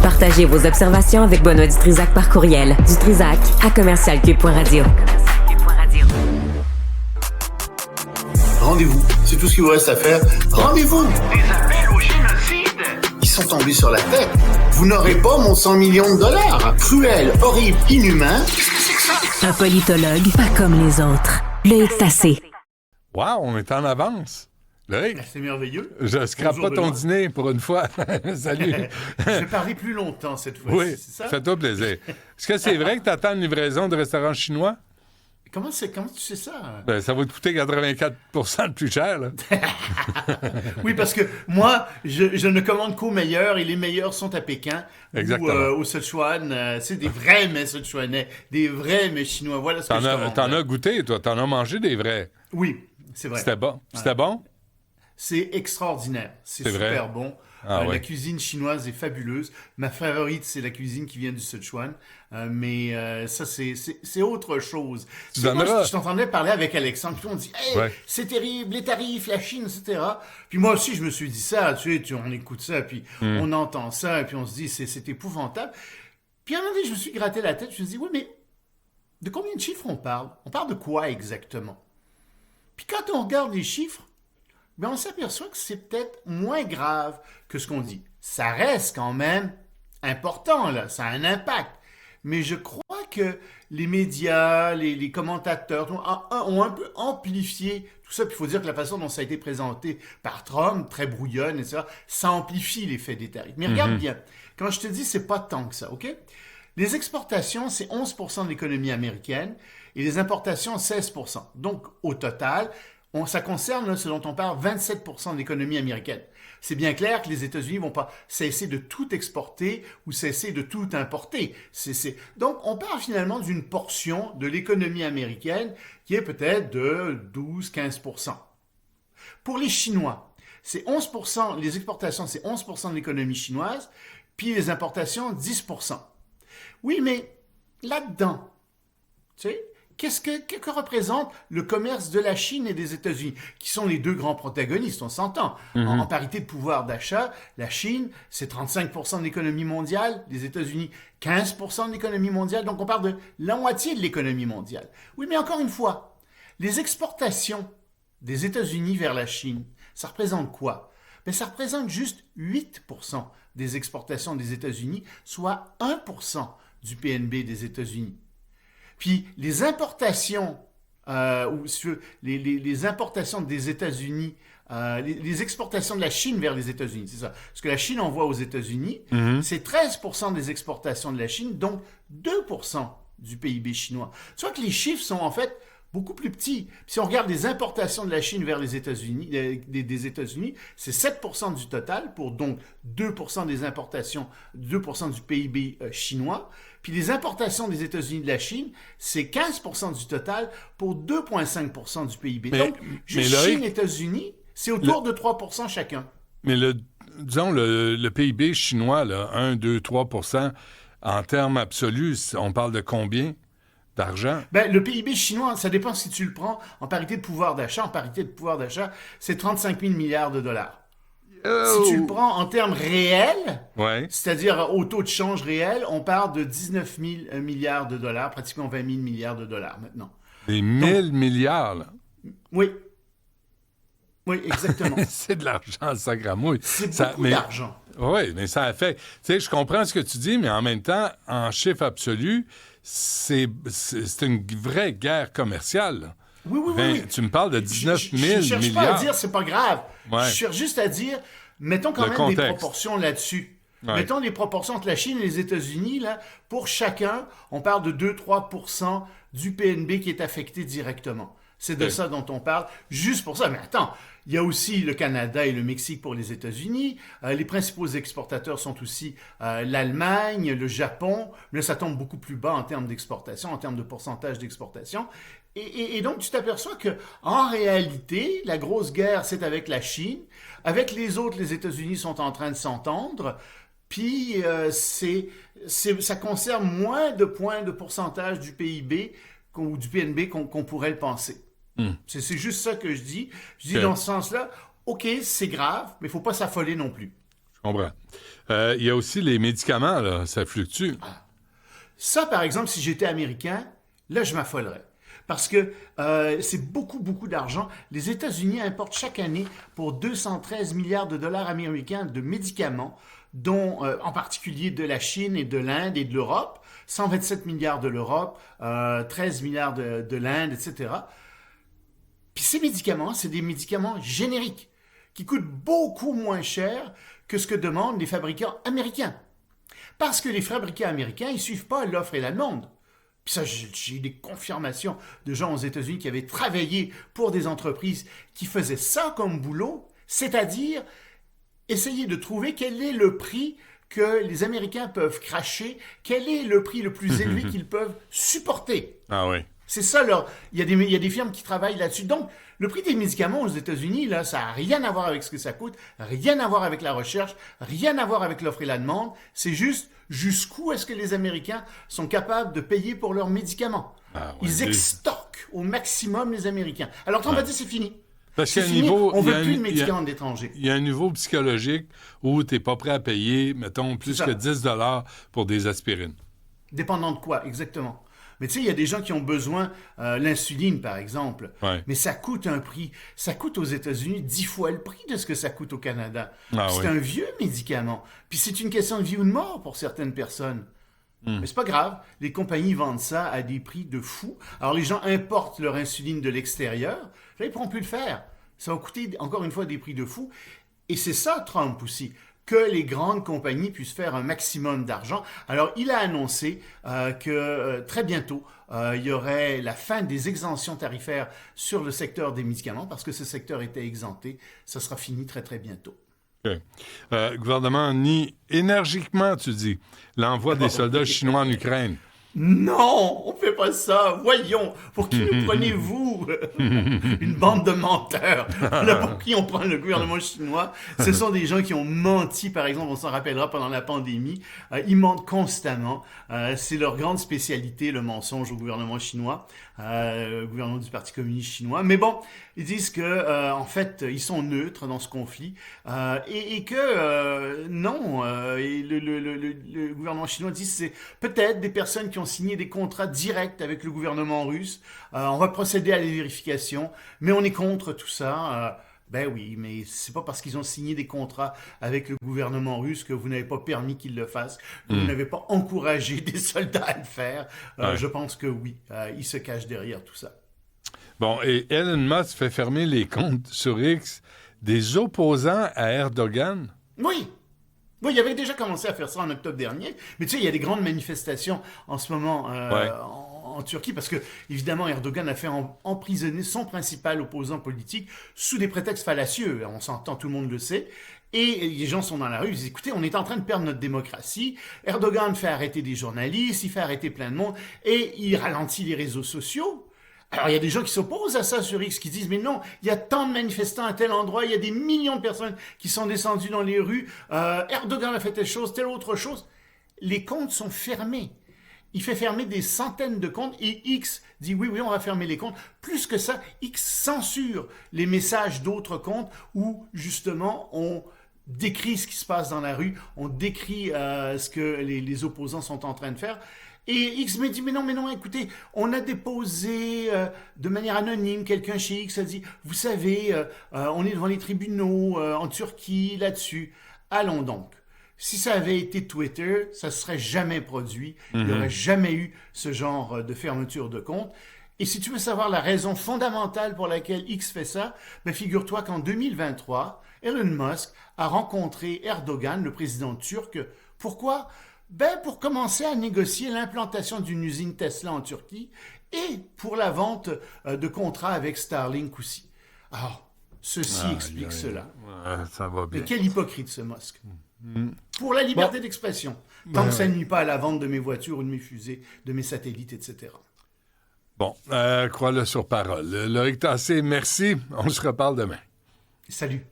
Partagez vos observations avec Benoît Dutrisac par courriel. dutrisac@commercialcube.radio. Rendez-vous, c'est tout ce qu'il vous reste à faire. Rendez-vous! Des appels au génocide! Ils sont tombés sur la tête. Vous n'aurez pas mon 100 millions de dollars. Cruel, horrible, inhumain. Qu'est-ce que c'est que ça? Un politologue pas comme les autres. Loïc Tassé. Wow, on est en avance. Loïc, C'est merveilleux. je scrape Bonjour, pas ton Benoît. dîner pour une fois. Salut. Je vais parler plus longtemps cette fois-ci, Oui, c'est ça? fais-toi plaisir. Est-ce que c'est vrai que tu attends une livraison de restaurant chinois? Comment tu sais ça? Ben, ça va te coûter 84 de plus cher, là. Oui, parce que moi, je ne commande qu'aux meilleurs et les meilleurs sont à Pékin. Exactement. Ou au Sichuan. C'est des vrais mets sichuanais, des vrais mets chinois. Voilà ce que je commande. T'en as goûté, toi. T'en as mangé des vrais. Oui, c'est vrai. C'était bon. C'était bon? C'est extraordinaire. C'est vrai? super bon. Ah ouais. La cuisine chinoise est fabuleuse. Ma favorite, c'est la cuisine qui vient du Sichuan. Mais ça, c'est autre chose. Moi, je t'entendais parler avec Alexandre, puis on dit hey, Ouais. c'est terrible, les tarifs, la Chine, etc. Puis moi aussi, je me suis dit ça. On écoute ça, puis on entend ça, puis on se dit c'est épouvantable. Puis à un moment donné, je me suis gratté la tête. Je me suis dit oui, mais de combien de chiffres on parle? On parle de quoi exactement? Puis quand on regarde les chiffres, ben on s'aperçoit que c'est peut-être moins grave que ce qu'on dit. Ça reste quand même important, là. Ça a un impact. Mais je crois que les médias, les commentateurs ont un peu amplifié tout ça. Puis il faut dire que la façon dont ça a été présenté par Trump, très brouillonne, etc., ça amplifie l'effet des tarifs. Mais regarde bien, quand je te dis, c'est pas tant que ça, OK? Les exportations, c'est 11% de l'économie américaine et les importations, 16%. Donc, au total, ça concerne, là, ce dont on parle, 27% de l'économie américaine. C'est bien clair que les États-Unis vont pas cesser de tout exporter ou cesser de tout importer. Donc, on parle finalement d'une portion de l'économie américaine qui est peut-être de 12-15%. Pour les Chinois, c'est 11%, les exportations, c'est 11% de l'économie chinoise, puis les importations, 10%. Oui, mais là-dedans, tu sais, que représente le commerce de la Chine et des États-Unis, qui sont les deux grands protagonistes, on s'entend. En parité de pouvoir d'achat, la Chine, c'est 35% de l'économie mondiale, les États-Unis, 15% de l'économie mondiale, donc on parle de la moitié de l'économie mondiale. Oui, mais encore une fois, les exportations des États-Unis vers la Chine, ça représente quoi? Ben, ça représente juste 8% des exportations des États-Unis, soit 1% du PNB des États-Unis. Puis les importations, les importations des États-Unis, les exportations de la Chine vers les États-Unis, c'est ça. Ce que la Chine envoie aux États-Unis, c'est 13% des exportations de la Chine, donc 2% du PIB chinois. Tu vois que les chiffres sont en fait beaucoup plus petits. Puis si on regarde les importations de la Chine vers les États-Unis, des États-Unis, c'est 7% du total pour donc 2% des importations, 2% du PIB chinois. Puis les importations des États-Unis de la Chine, c'est 15% du total pour 2,5% du PIB. Donc, juste Chine et États-Unis, c'est autour de 3% chacun. Mais disons, le PIB chinois, là, 1, 2, 3%, en termes absolus, on parle de combien d'argent? Ben, le PIB chinois, ça dépend si tu le prends en parité de pouvoir d'achat. En parité de pouvoir d'achat, c'est 35 000 milliards de dollars. Si tu le prends en termes réels, ouais. C'est-à-dire au taux de change réel, on parle de 19 000 milliards de dollars, pratiquement 20 000 milliards de dollars maintenant. Des 1000 milliards, là. Oui. Oui, exactement. C'est de l'argent, ça gramouille. C'est beaucoup d'argent. Oui, mais ça affecte. Tu sais, je comprends ce que tu dis, mais en même temps, en chiffre absolu, c'est une vraie guerre commerciale, là. Oui, oui, oui. Tu me parles de 19 000 milliards. Je cherche pas à dire c'est pas grave. Ouais. Je cherche juste à dire, mettons quand même des proportions là-dessus. Ouais. Mettons des proportions entre la Chine et les États-Unis. Là, pour chacun, on parle de 2-3% du PNB qui est affecté directement. C'est de ça dont on parle, juste pour ça. Mais attends, il y a aussi le Canada et le Mexique pour les États-Unis. Les principaux exportateurs sont aussi l'Allemagne, le Japon. Mais là, ça tombe beaucoup plus bas en termes d'exportation, en termes de pourcentage d'exportation. Et donc, tu t'aperçois que en réalité, la grosse guerre, c'est avec la Chine. Avec les autres, les États-Unis sont en train de s'entendre. Puis, ça concerne moins de points de pourcentage du PIB ou du PNB qu'on pourrait le penser. C'est juste ça que je dis. Je dis dans ce sens-là, OK, c'est grave, mais il ne faut pas s'affoler non plus. Je comprends. Il y a aussi les médicaments, là, ça fluctue. Ça, par exemple, si j'étais américain, là, je m'affolerais. Parce que c'est beaucoup, beaucoup d'argent. Les États-Unis importent chaque année pour 213 milliards de dollars américains de médicaments, dont en particulier de la Chine et de l'Inde et de l'Europe. 127 milliards de l'Europe, 13 milliards de l'Inde, etc. Puis ces médicaments, c'est des médicaments génériques qui coûtent beaucoup moins cher que ce que demandent les fabricants américains. Parce que les fabricants américains, ils ne suivent pas l'offre et la demande. Puis ça, j'ai des confirmations de gens aux États-Unis qui avaient travaillé pour des entreprises qui faisaient ça comme boulot, c'est-à-dire essayer de trouver quel est le prix que les Américains peuvent cracher, quel est le prix le plus élevé qu'ils peuvent supporter. Ah oui. C'est ça, il y a des firmes qui travaillent là-dessus. Donc, le prix des médicaments aux États-Unis, là, ça n'a rien à voir avec ce que ça coûte, rien à voir avec la recherche, rien à voir avec l'offre et la demande. C'est juste jusqu'où est-ce que les Américains sont capables de payer pour leurs médicaments. Ah ouais, Ils extorquent au maximum les Américains. Alors, on va dire c'est fini. Parce qu'il y a C'est un fini, niveau, on il y veut a plus un- de médicaments d'étrangers. Il y a un niveau psychologique où tu n'es pas prêt à payer, mettons, plus C'est ça. que 10 $ pour des aspirines. Dépendant de quoi, exactement. Mais tu sais, il y a des gens qui ont besoin, l'insuline par exemple, Ouais. mais ça coûte un prix. Ça coûte aux États-Unis 10 fois le prix de ce que ça coûte au Canada. Ah C'est oui. un vieux médicament. Puis c'est une question de vie ou de mort pour certaines personnes. Mais c'est pas grave, les compagnies vendent ça à des prix de fou. Alors les gens importent leur insuline de l'extérieur, là ils pourront plus le faire. Ça va coûter encore une fois des prix de fou. Et c'est ça Trump aussi, que les grandes compagnies puissent faire un maximum d'argent. Alors il a annoncé que très bientôt, il y aurait la fin des exemptions tarifaires sur le secteur des médicaments, parce que ce secteur était exempté. Ça sera fini très très bientôt. OK. Le gouvernement nie énergiquement, tu dis, l'envoi des soldats chinois en Ukraine. Non, on fait pas ça. Voyons, pour qui nous prenez-vous? Une bande de menteurs. Là, pour qui on prend le gouvernement chinois? Ce sont des gens qui ont menti, par exemple, on s'en rappellera pendant la pandémie. Ils mentent constamment. C'est leur grande spécialité, le mensonge au gouvernement chinois, au gouvernement du Parti communiste chinois. Mais bon, ils disent que, en fait, ils sont neutres dans ce conflit et que non, et le gouvernement chinois dit que c'est peut-être des personnes qui ont signé des contrats directs avec le gouvernement russe. On va procéder à des vérifications, mais on est contre tout ça. Ben oui, mais c'est pas parce qu'ils ont signé des contrats avec le gouvernement russe que vous n'avez pas permis qu'ils le fassent, que vous n'avez pas encouragé des soldats à le faire. Ouais. Je pense que oui, ils se cachent derrière tout ça. Bon, et Elon Musk fait fermer les comptes sur X des opposants à Erdogan. Oui. Oui, il avait déjà commencé à faire ça en octobre dernier, mais tu sais, il y a des grandes manifestations en ce moment Ouais. en Turquie, parce que, évidemment, Erdogan a fait emprisonner son principal opposant politique sous des prétextes fallacieux, on s'entend, tout le monde le sait, et les gens sont dans la rue, ils disent, écoutez, on est en train de perdre notre démocratie, Erdogan fait arrêter des journalistes, il fait arrêter plein de monde, et il ralentit les réseaux sociaux. Alors, il y a des gens qui s'opposent à ça sur X, qui disent, mais non, il y a tant de manifestants à tel endroit, il y a des millions de personnes qui sont descendues dans les rues, Erdogan a fait telle chose, telle autre chose. Les comptes sont fermés. Il fait fermer des centaines de comptes et X dit, oui, on va fermer les comptes. Plus que ça, X censure les messages d'autres comptes où, justement, on décrit ce qui se passe dans la rue, on décrit ce que les opposants sont en train de faire. Et X me dit, mais non, écoutez, on a déposé de manière anonyme, quelqu'un chez X a dit, vous savez, on est devant les tribunaux en Turquie là-dessus. Allons donc. Si ça avait été Twitter, ça ne serait jamais produit. Il n'y aurait jamais eu ce genre de fermeture de compte. Et si tu veux savoir la raison fondamentale pour laquelle X fait ça, ben figure-toi qu'en 2023, Elon Musk a rencontré Erdogan, le président turc. Pourquoi? Ben pour commencer à négocier l'implantation d'une usine Tesla en Turquie et pour la vente de contrats avec Starlink aussi. Alors, ceci explique cela. Ouais, ça va bien. Mais quel hypocrite ce Musk. Pour la liberté d'expression, tant que ça ne nuit pas à la vente de mes voitures ou de mes fusées, de mes satellites, etc. Bon, crois-le sur parole. Loïc Tassé, merci. On se reparle demain. Salut.